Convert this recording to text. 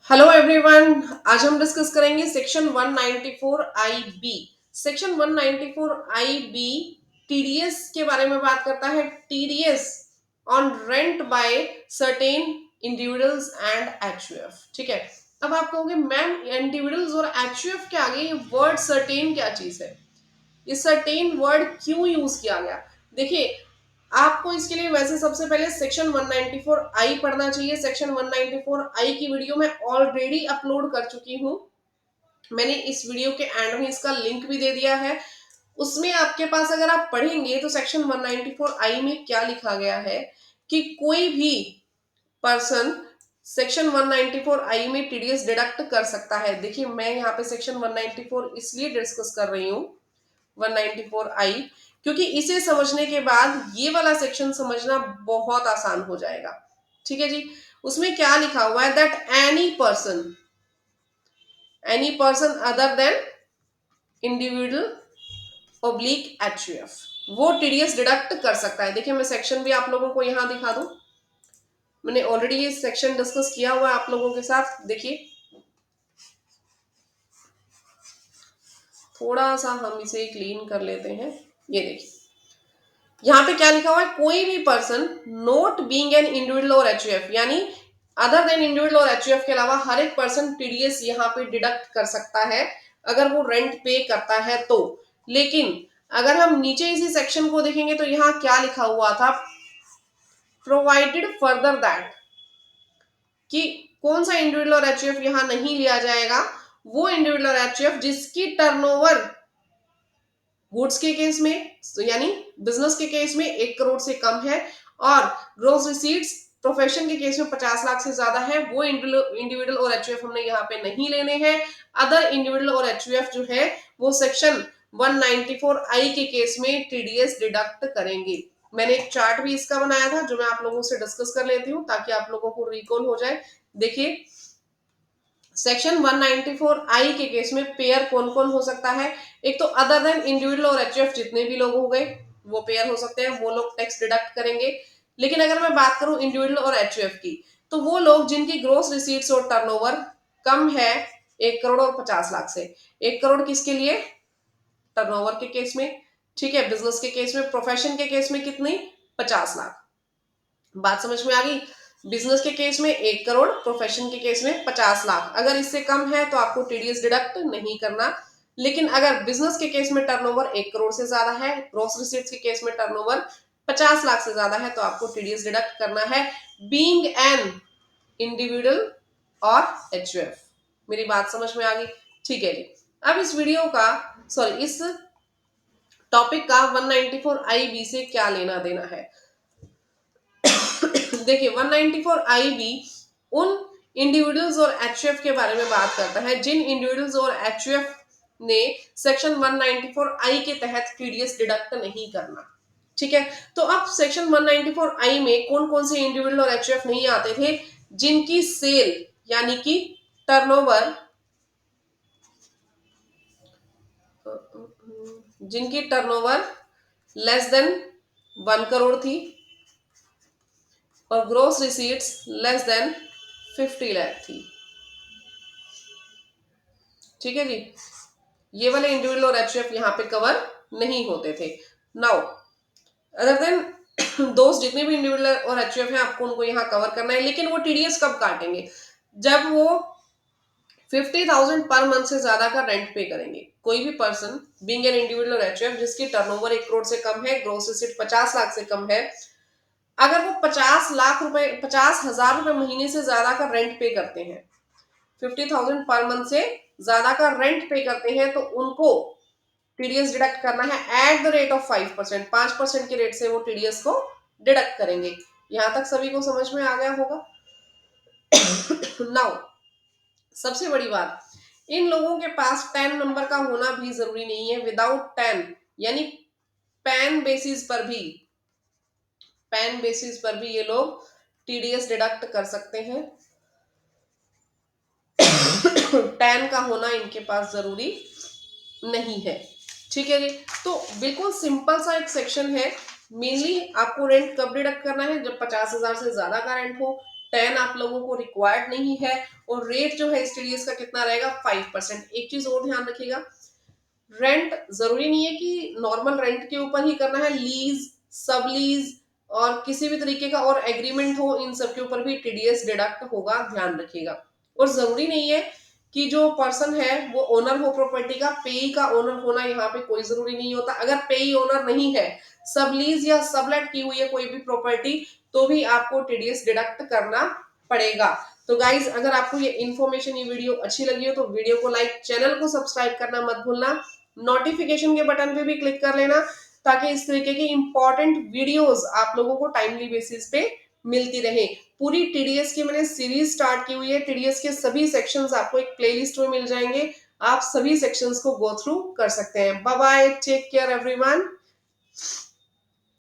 Hello everyone. आज हम discuss करेंगे section 194 I B. Section 194 I B TDS के बारे में बात करता है। TDS on rent by certain individuals and HUF. ठीक है। अब आप कहोगे मैम इंडिविजुअल्स और एचयूएफ के आगे ये वर्ड सर्टेन क्या चीज है, ये सर्टेन वर्ड क्यों यूज किया गया? देखिए, आपको इसके लिए वैसे सबसे पहले सेक्शन 194 आई पढ़ना चाहिए। सेक्शन 194 आई की वीडियो मैं ऑलरेडी अपलोड कर चुकी हूं। मैंने इस वीडियो के एंड में इसका लिंक भी दे दिया है। उसमें आपके पास अगर आप पढ़ेंगे तो सेक्शन 194 आई में क्या लिखा गया है कि कोई भी पर्सन सेक्शन 194 आई में टीडीएस डिडक्ट कर सकता है। देखिए, मैं यहाँ पे सेक्शन 194 इसलिए डिस्कस कर रही हूँ 194 आई, क्योंकि इसे समझने के बाद ये वाला सेक्शन समझना बहुत आसान हो जाएगा। ठीक है जी। उसमें क्या लिखा हुआ है that any person other than individual oblique HUF वो टीडीएस डिडक्ट कर सकता है। देखिए, मैं सेक्शन भी आप लोगों को यहां दिखा दूं। मैंने ऑलरेडी ये सेक्शन डिस्कस किया हुआ है आप लोगों के साथ। देखिए, थोड़ा सा हम इसे क्लीन कर लेते हैं। ये देखिए, यहाँ पे क्या लिखा हुआ है, कोई भी person note being an individual और एचयूएफ, यानी अदर देन इंडिविजुअल और एचयूएफ के अलावा हर एक पर्सन टीडीएस यहाँ पे डिडक्ट कर सकता है अगर वो रेंट पे करता है तो। लेकिन अगर हम नीचे इसी सेक्शन को देखेंगे तो यहाँ क्या लिखा हुआ था, प्रोवाइडेड फर्दर दैट, कि कौन सा इंडिविजुअल और एचयूएफ यहाँ नहीं लिया जाएगा, वो इंडिविजुअल और एचयूएफ जिसकी टर्नओवर गुड्स के केस में यानी बिजनेस के केस में 1 करोड़ से कम है और ग्रोस रिसीट्स प्रोफेशन के केस में 50 लाख से ज्यादा है, वो इंडिविजुअल और एचयूएफ हमने यहाँ पे नहीं लेने हैं। अदर इंडिविजुअल और एचयूएफ जो है वो सेक्शन 194 आई के केस में टीडीएस डिडक्ट करेंगे। मैंने एक चार्ट भी इसका बनाया था जो मैं आप लोगों से डिस्कस कर लेती हूँ ताकि आप लोगों को रिकॉल हो जाए। देखिए, सेक्शन 194 आई के केस में पेयर कौन कौन हो सकता है? एक तो अदर देन इंडिविजुअल और एचयूएफ जितने भी लोग हो गए वो पेयर हो सकते हैं, वो लोग टैक्स डिडक्ट करेंगे। लेकिन अगर मैं बात करूं इंडिविजुअल और एचयूएफ की, तो वो लोग जिनकी ग्रोस रिसीट्स और टर्नओवर कम है 1 करोड़ और 50 लाख से। 1 करोड़ किसके लिए? टर्नओवर के केस में। ठीक है, बिजनेस के केस में। प्रोफेशन के केस में कितनी? 50 लाख। बात समझ में आ गई? बिजनेस के केस में 1 करोड़, प्रोफेशन के केस में 50 लाख। अगर इससे कम है तो आपको टीडीएस डिडक्ट नहीं करना। लेकिन अगर बिजनेस के केस में टर्नओवर 1 करोड़ से ज्यादा है, ग्रॉस रिसीट्स के केस में टर्नओवर 50 लाख से ज्यादा है, तो आपको टीडीएस डिडक्ट करना है बीइंग एन इंडिविजुअल और एचयूएफ। मेरी बात समझ में आ गई? ठीक है जी। अब इस वीडियो का इस टॉपिक का 194 आई बी से क्या लेना देना है? देखिए, 194 आई बी उन इंडिविजुअल्स और एचयूएफ के बारे में बात करता है जिन इंडिविजुअल्स और एचयूएफ ने सेक्शन 194 आई के तहत टीडीएस डिडक्ट नहीं करना। ठीक है। तो अब सेक्शन 194 आई में कौन कौन से इंडिविजुअल और एचयूएफ नहीं आते थे? जिनकी सेल यानी कि टर्नओवर, जिनकी टर्नओवर लेस देन 1 करोड़ थी और gross receipts less than 50 lakh थी। ठीक है जी। ये वाले इंडिविजुअल और एचयूएफ यहाँ पे कवर नहीं होते थे। नाउ अदर देन दोस्त जितने भी इंडिविजुअल और एचयूएफ हैं आपको उनको यहाँ कवर करना है। लेकिन वो टीडीएस कब काटेंगे? जब वो 50,000 पर मंथ से ज्यादा का रेंट पे करेंगे। कोई भी पर्सन बीइंग एन इंडिविजुअल और एचयूएफ जिसकी टर्नओवर 1 करोड़ से कम है, ग्रोस रिसीट 50 लाख से कम है, अगर वो 50 लाख रुपए 50,000 रुपए महीने से ज्यादा का रेंट पे करते हैं, 50,000 पर मंथ से ज्यादा का रेंट पे करते हैं, तो उनको टीडीएस डिडक्ट करना है एट द रेट ऑफ 5%। 5% के रेट से वो टीडीएस को डिडक्ट करेंगे। यहां तक सभी को समझ में आ गया होगा? नाउ सबसे बड़ी बात, इन लोगों के पास 10 नंबर का होना भी जरूरी नहीं है। विदाउट 10 यानी पैन बेसिस पर भी ये लोग टीडीएस डिडक्ट कर सकते हैं। 10 का होना इनके पास जरूरी नहीं है। ठीक है जी। तो बिल्कुल सिंपल सा एक सेक्शन है। मेनली आपको रेंट कब डिडक्ट करना है? जब 50,000 से ज्यादा का रेंट हो, 10 आप लोगों को रिक्वायर्ड नहीं है, और रेट जो है इस टीडीएस का कितना रहेगा 5%। एक चीज और ध्यान रखिएगा, रेंट जरूरी नहीं है कि नॉर्मल रेंट के ऊपर ही करना है, लीज, सब लीज और किसी भी तरीके का और एग्रीमेंट हो, इन सब के ऊपर भी टीडीएस डिडक्ट होगा, ध्यान रखिएगा। और जरूरी नहीं है कि जो पर्सन है वो ओनर हो प्रॉपर्टी का, पेई का ओनर होना यहाँ पे कोई जरूरी नहीं होता। अगर पेई ओनर नहीं है, सब लीज या सबलेट की हुई है कोई भी प्रॉपर्टी, तो भी आपको टीडीएस डिडक्ट करना पड़ेगा। तो गाइज, अगर आपको ये इन्फॉर्मेशन, ये वीडियो अच्छी लगी हो तो वीडियो को लाइक, चैनल को सब्सक्राइब करना मत भूलना, नोटिफिकेशन के बटन पे भी क्लिक कर लेना, ताकि इस तरीके की इंपॉर्टेंट वीडियोस आप लोगों को टाइमली बेसिस पे मिलती रहे। पूरी टीडीएस की मैंने सीरीज स्टार्ट की हुई है, टीडीएस के सभी सेक्शंस आपको एक प्लेलिस्ट में मिल जाएंगे, आप सभी सेक्शंस को गो थ्रू कर सकते हैं। Bye bye, take care everyone.